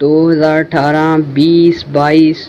2018, 20, 22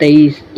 23,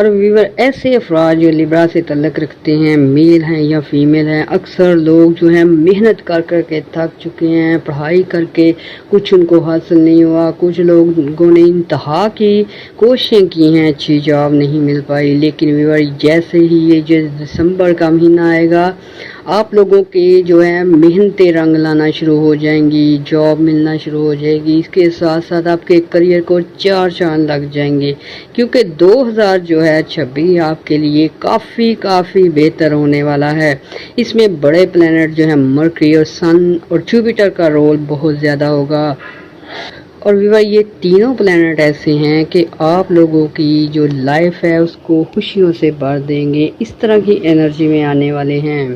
اور ویور ایسے افراد جو لیبرا سے تعلق رکھتے ہیں، میل ہیں یا فیمیل ہیں، اکثر لوگ جو ہیں محنت کر کر کے تھک چکے ہیں، پڑھائی کر کے کچھ ان کو حاصل نہیں ہوا، کچھ لوگوں نے انتہا کی کوششیں کی ہیں، اچھی جاب نہیں مل پائی، لیکن ویور جیسے ہی یہ جو دسمبر کا مہینہ آئے گا، آپ لوگوں کے جو ہے محنتیں رنگ لانا شروع ہو جائیں گی، جاب ملنا شروع ہو جائے گی، اس کے ساتھ ساتھ آپ کے کریئر کو چار چاند لگ جائیں گے، کیونکہ 2026 آپ کے لیے کافی بہتر ہونے والا ہے۔ اس میں بڑے پلینٹ جو ہیں مرکری اور سن اور جوپیٹر کا رول بہت زیادہ ہوگا، اور ویور یہ تینوں پلینٹ ایسے ہیں کہ آپ لوگوں کی جو لائف ہے اس کو خوشیوں سے بھر دیں گے، اس طرح کی انرجی میں آنے والے ہیں۔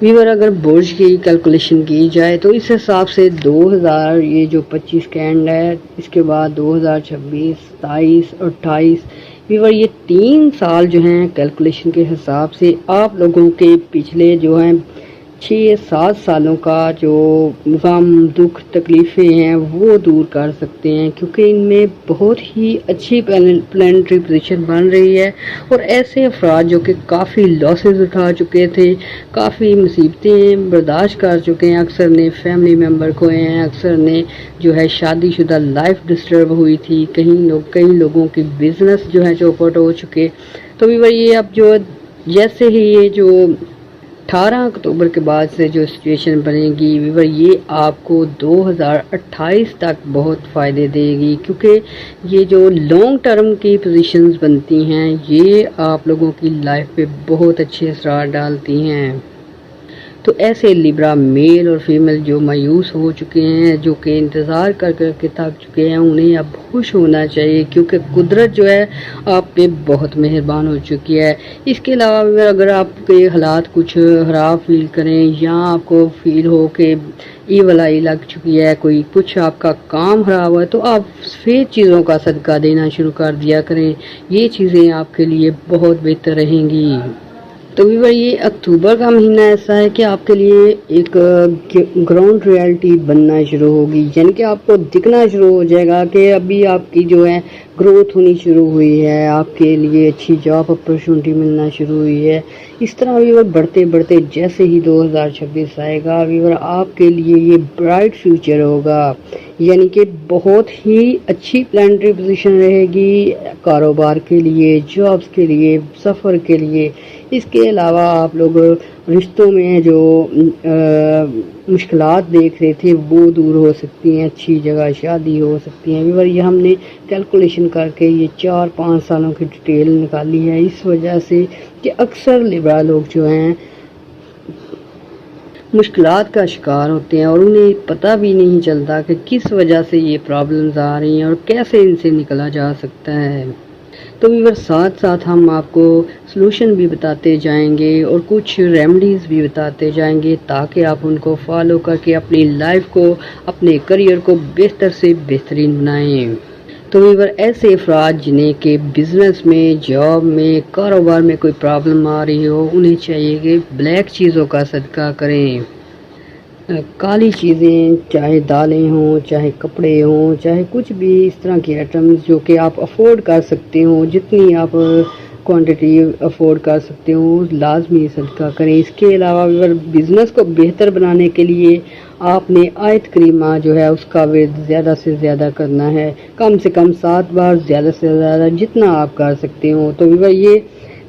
ویور اگر برج کی کیلکولیشن کی جائے تو اس حساب سے 2025 کا اینڈ ہے، اس کے بعد 2026، 27 اور 28، ویور یہ 3 سال جو ہیں کیلکولیشن کے حساب سے آپ لوگوں کے پچھلے جو ہیں 6-7 سالوں کا جو غم دکھ تکلیفیں ہیں وہ دور کر سکتے ہیں، کیونکہ ان میں بہت ہی اچھی پلانٹری پوزیشن بن رہی ہے، اور ایسے افراد جو کہ کافی لاسز اٹھا چکے تھے، کافی مصیبتیں برداشت کر چکے ہیں، اکثر نے فیملی ممبر کھوئے ہیں، اکثر نے جو ہے شادی شدہ لائف ڈسٹرب ہوئی تھی، کئی لوگوں کی بزنس جو ہے چوپٹ ہو چکے، تو ویور یہ اب جو جیسے ہی یہ جو 18 اکتوبر کے بعد سے جو سچویشن بنے گی ویور یہ آپ کو 2028 تک بہت فائدے دے گی، کیونکہ یہ جو لانگ ٹرم کی پوزیشنز بنتی ہیں یہ آپ لوگوں کی لائف پہ بہت اچھے اثرات ڈالتی ہیں۔ تو ایسے لیبرا میل اور فیمیل جو مایوس ہو چکے ہیں، جو کہ انتظار کر کر کے تھک چکے ہیں، انہیں اب خوش ہونا چاہیے، کیونکہ قدرت جو ہے آپ پہ بہت مہربان ہو چکی ہے۔ اس کے علاوہ اگر آپ کے حالات کچھ خراب فیل کریں یا آپ کو فیل ہو کہ ایول آئی لگ چکی ہے، کوئی کچھ آپ کا کام خراب ہوا ہے، تو آپ سفید چیزوں کا صدقہ دینا شروع کر دیا کریں، یہ چیزیں آپ کے لیے بہت بہتر رہیں گی۔ تو ویور یہ اکتوبر کا مہینہ ایسا ہے کہ آپ کے لیے ایک گراؤنڈ ریالٹی بننا شروع ہوگی، یعنی کہ آپ کو دکھنا شروع ہو جائے گا کہ ابھی آپ کی جو ہے گروتھ ہونی شروع ہوئی ہے، آپ کے لیے اچھی جاب اپرچونٹی ملنا شروع ہوئی ہے۔ اس طرح ویور بڑھتے جیسے ہی 2026 آئے گا ویور آپ کے لیے یہ برائٹ فیوچر ہوگا، یعنی کہ بہت ہی اچھی پلانٹری پوزیشن رہے گی کاروبار کے لیے، جابز کے لیے، سفر کے لیے۔ اس کے علاوہ آپ لوگ رشتوں میں جو مشکلات دیکھ رہے تھے وہ دور ہو سکتی ہیں، اچھی جگہ شادی ہو سکتی ہیں۔ ویور یہ ہم نے کیلکولیشن کر کے یہ 4-5 سالوں کی ڈیٹیل نکالی ہے، اس وجہ سے کہ اکثر لیبرا لوگ جو ہیں مشکلات کا شکار ہوتے ہیں اور انہیں پتہ بھی نہیں چلتا کہ کس وجہ سے یہ پرابلمز آ رہی ہیں اور کیسے ان سے نکلا جا سکتا ہے۔ تو ویور ساتھ ہم آپ کو سلوشن بھی بتاتے جائیں گے اور کچھ ریمیڈیز بھی بتاتے جائیں گے، تاکہ آپ ان کو فالو کر کے اپنی لائف کو، اپنے کریئر کو بہتر سے بہترین بنائیں۔ تو ویور ایسے افراد جنہیں کہ بزنس میں، جاب میں، کاروبار میں کوئی پرابلم آ رہی ہو، انہیں چاہیے کہ بلیک چیزوں کا صدقہ کریں، کالی چیزیں، چاہے دالیں ہوں، چاہے کپڑے ہوں، چاہے کچھ بھی اس طرح کی آئٹمز جو کہ آپ افورڈ کر سکتے ہوں، جتنی آپ کوانٹٹی افورڈ کر سکتے ہوں لازمی صدقہ کریں۔ اس کے علاوہ اگر بزنس کو بہتر بنانے کے لیے آپ نے آیت کریمہ جو ہے اس کا ورد زیادہ سے زیادہ کرنا ہے، کم سے کم 7 بار، زیادہ سے زیادہ جتنا آپ کر سکتے ہوں۔ تو یہ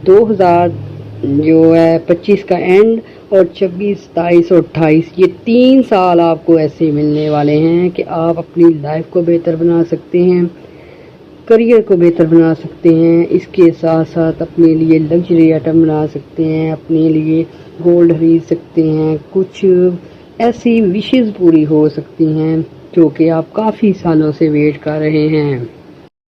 2025 کا اینڈ اور 26، 27 اور 28 یہ 3 سال آپ کو ایسے ملنے والے ہیں کہ آپ اپنی لائف کو بہتر بنا سکتے ہیں، کریئر کو بہتر بنا سکتے ہیں، اس کے ساتھ ساتھ اپنے لیے لگژری آئٹم بنا سکتے ہیں، اپنے لیے گولڈ خرید سکتے ہیں، کچھ ایسی وشز پوری ہو سکتی ہیں جو کہ آپ کافی سالوں سے ویٹ کر رہے ہیں۔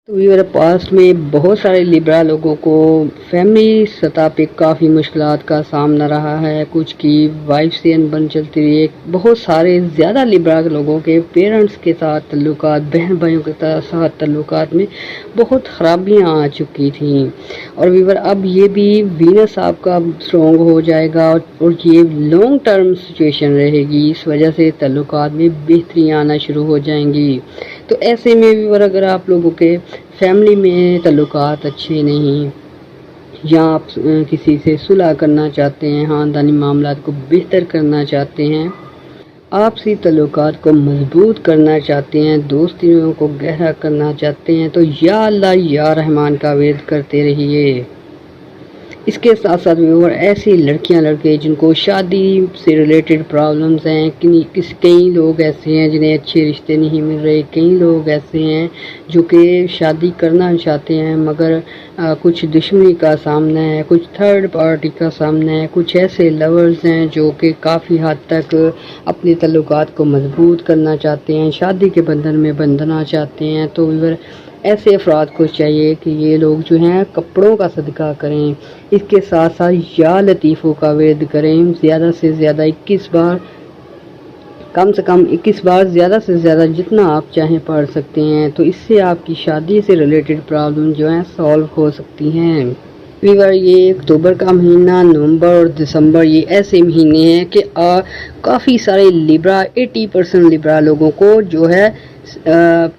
تو میرے پاس میں بہت سارے لیبرا لوگوں کو فیملی سطح پہ کافی مشکلات کا سامنا رہا ہے، کچھ کی وائف سے انبن چلتی رہی ہے، بہت سارے زیادہ لیبرا لوگوں کے پیرنٹس کے ساتھ تعلقات، بہن بھائیوں کے ساتھ تعلقات میں بہت خرابیاں آ چکی تھیں، اور ویور اب یہ بھی وینس آپ کا اسٹرانگ ہو جائے گا اور یہ لانگ ٹرم سچویشن رہے گی، اس وجہ سے تعلقات میں بہتری آنا شروع ہو جائیں گی۔ تو ایسے میں بھی اگر آپ لوگوں کے فیملی میں تعلقات اچھے نہیں، یا آپ کسی سے صلح کرنا چاہتے ہیں، خاندانی معاملات کو بہتر کرنا چاہتے ہیں، آپسی تعلقات کو مضبوط کرنا چاہتے ہیں، دوستیوں کو گہرا کرنا چاہتے ہیں، تو یا اللہ یا رحمان کا ورد کرتے رہیے۔ اس کے ساتھ ساتھ اور ایسی لڑکیاں لڑکے جن کو شادی سے ریلیٹڈ پرابلمز ہیں، کئی لوگ ایسے ہیں جنہیں اچھے رشتے نہیں مل رہے، کئی لوگ ایسے ہیں جو کہ شادی کرنا چاہتے ہیں مگر کچھ دشمنی کا سامنا ہے، کچھ تھرڈ پارٹی کا سامنا ہے، کچھ ایسے لورز ہیں جو کہ کافی حد تک اپنے تعلقات کو مضبوط کرنا چاہتے ہیں، شادی کے بندھن میں بندھنا چاہتے ہیں۔ تو ایسے افراد کو چاہیے کہ یہ لوگ جو ہیں کپڑوں کا صدقہ کریں، اس کے ساتھ ساتھ یا لطیفوں کا ورد کریں، زیادہ سے زیادہ 21 بار، کم سے کم 21 بار، زیادہ سے زیادہ جتنا آپ چاہیں پڑھ سکتے ہیں، تو اس سے آپ کی شادی سے ریلیٹڈ پرابلم جو ہیں سالو ہو سکتی ہیں۔ ویور یہ اکتوبر کا مہینہ، نومبر اور دسمبر یہ ایسے مہینے ہیں کہ کافی سارے لیبرا 80% لیبرا لوگوں کو جو ہے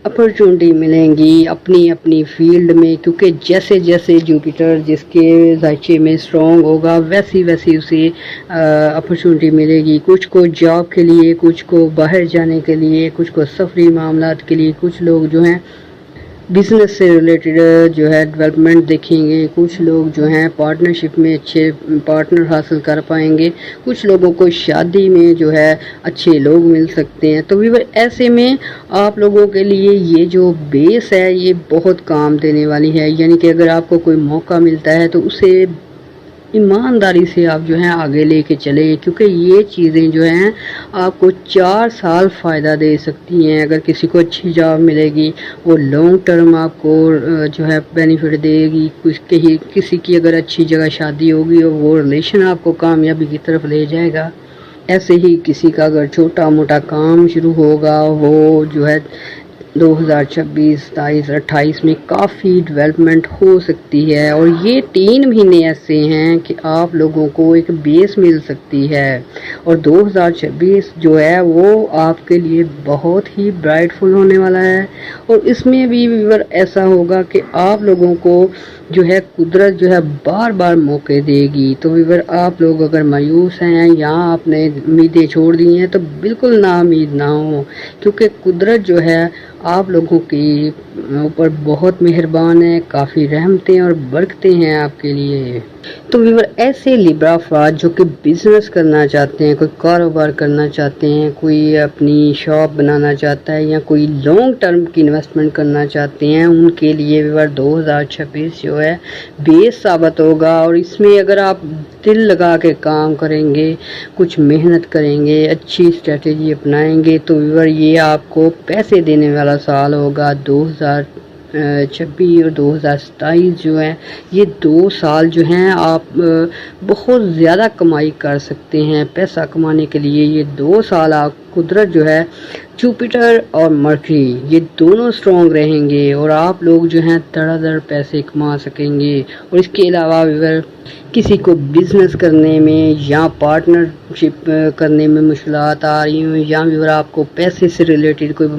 اپرچونٹی ملیں گی اپنی اپنی فیلڈ میں، کیونکہ جیسے جیسے جوپیٹر جس کے ذائچے میں اسٹرانگ ہوگا ویسی ویسی اسے اپرچونٹی ملے گی، کچھ کو جاب کے لیے، کچھ کو باہر جانے کے لیے، کچھ کو سفری معاملات کے لیے، کچھ لوگ جو ہیں بزنس سے ریلیٹڈ جو ہے ڈیولپمنٹ دیکھیں گے، کچھ لوگ جو ہیں پارٹنرشپ میں اچھے پارٹنر حاصل کر پائیں گے، کچھ لوگوں کو شادی میں جو ہے اچھے لوگ مل سکتے ہیں۔ تو ویور ایسے میں آپ لوگوں کے لیے یہ جو بیس ہے یہ بہت کام دینے والی ہے، یعنی کہ اگر آپ کو کوئی موقع ملتا ہے تو اسے ایمانداری سے آپ جو ہیں آگے لے کے چلیں، کیونکہ یہ چیزیں جو ہیں آپ کو 4 سال فائدہ دے سکتی ہیں۔ اگر کسی کو اچھی جاب ملے گی وہ لانگ ٹرم آپ کو جو ہے بینیفٹ دے گی، کسی کی اگر اچھی جگہ شادی ہوگی اور وہ ریلیشن آپ کو کامیابی کی طرف لے جائے گا، ایسے ہی کسی کا اگر چھوٹا موٹا کام شروع ہوگا وہ جو ہے 2026، 27، 28 میں کافی ڈیولپمنٹ ہو سکتی ہے۔ اور یہ 3 مہینے ایسے ہیں کہ آپ لوگوں کو ایک بیس مل سکتی ہے، اور 2026 جو ہے وہ آپ کے لیے بہت ہی برائٹ فل ہونے والا ہے۔ اور اس میں بھی ویور ایسا ہوگا کہ آپ لوگوں کو جو ہے قدرت جو ہے بار بار موقع دے گی۔ تو ویور آپ لوگ اگر مایوس ہیں یا آپ نے امیدیں چھوڑ دی ہیں تو بالکل نا امید نہ ہوں، کیونکہ قدرت جو ہے آپ لوگوں کی اوپر بہت مہربان ہے، کافی رحمتیں اور برکتیں ہیں آپ کے لیے۔ تو ویور ایسے لیبرا افراد جو کہ بزنس کرنا چاہتے ہیں، کوئی کاروبار کرنا چاہتے ہیں، کوئی اپنی شاپ بنانا چاہتا ہے یا کوئی لانگ ٹرم کی انویسٹمنٹ کرنا چاہتے ہیں، ان کے لیے ویور 2026 جو ہے بیس ثابت ہوگا۔ اور اس میں اگر آپ دل لگا کے کام کریں گے، کچھ محنت کریں گے، اچھی اسٹریٹجی اپنائیں گے، تو ویور یہ آپ کو پیسے دینے والا سال ہوگا۔ 2026 اور 2027 جو ہے یہ 2 سال جو ہیں آپ بہت زیادہ کمائی کر سکتے ہیں۔ پیسہ کمانے کے لیے یہ 2 سال آپ قدرت جو ہے جوپیٹر اور مرکری یہ دونوں اسٹرانگ رہیں گے اور آپ لوگ جو ہیں دڑا دڑ پیسے کما سکیں گے۔ اور اس کے علاوہ ویور کسی کو بزنس کرنے میں یا پارٹنرشپ کرنے میں مشکلات آ رہی ہوں، یا ویور آپ کو پیسے سے ریلیٹڈ کوئی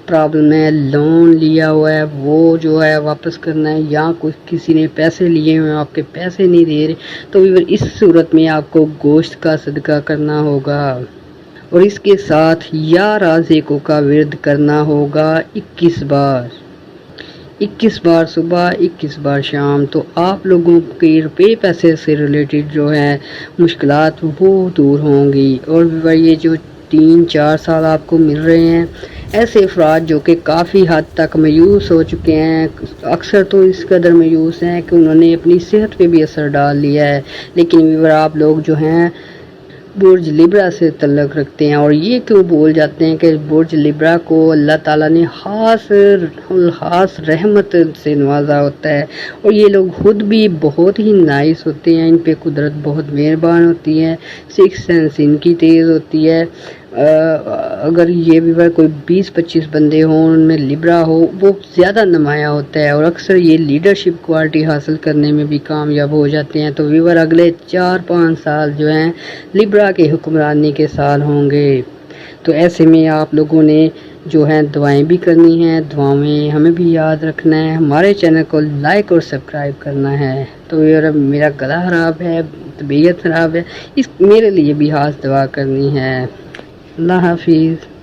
پرابلم ہے، لون لیا ہوا ہے وہ جو ہے واپس کرنا ہے، یا کسی نے پیسے لیے ہوئے ہیں آپ کے پیسے نہیں دے رہے، تو ویور اس صورت میں آپ کو گوشت کا صدقہ کرنا ہوگا۔ اور اس کے ساتھ یا رازقوں کا ورد کرنا ہوگا 21 بار، 21 بار صبح، 21 بار شام، تو آپ لوگوں کے روپے پیسے سے ریلیٹڈ جو ہے مشکلات وہ دور ہوں گی۔ اور یہ جو 3-4 سال آپ کو مل رہے ہیں، ایسے افراد جو کہ کافی حد تک مایوس ہو چکے ہیں، اکثر تو اس قدر مایوس ہیں کہ انہوں نے اپنی صحت پہ بھی اثر ڈال لیا ہے، لیکن ویور آپ لوگ جو ہیں برج لیبرا سے تعلق رکھتے ہیں، اور یہ کیوں بول جاتے ہیں کہ برج لیبرا کو اللہ تعالیٰ نے خاص رحمت سے نوازا ہوتا ہے، اور یہ لوگ خود بھی بہت ہی نائس ہوتے ہیں، ان پہ قدرت بہت مہربان ہوتی ہے، 6 سینس ان کی تیز ہوتی ہے۔ اگر یہ بھی کوئی 20-25 بندے ہوں ان میں لیبرا ہو وہ زیادہ نمایاں ہوتا ہے، اور اکثر یہ لیڈرشپ کوالٹی حاصل کرنے میں بھی کامیاب ہو جاتے ہیں۔ تو ویور اگلے 4-5 سال جو ہیں لیبرا کے حکمرانی کے سال ہوں گے، تو ایسے میں آپ لوگوں نے جو ہیں دعائیں بھی کرنی ہیں، دعاؤں میں ہمیں بھی یاد رکھنا ہے، ہمارے چینل کو لائک اور سبسکرائب کرنا ہے۔ تو یار میرا گلا خراب ہے، طبیعت خراب ہے، اس میرے لیے بھی خاص دعا کرنی ہے۔ اللہ حافظ۔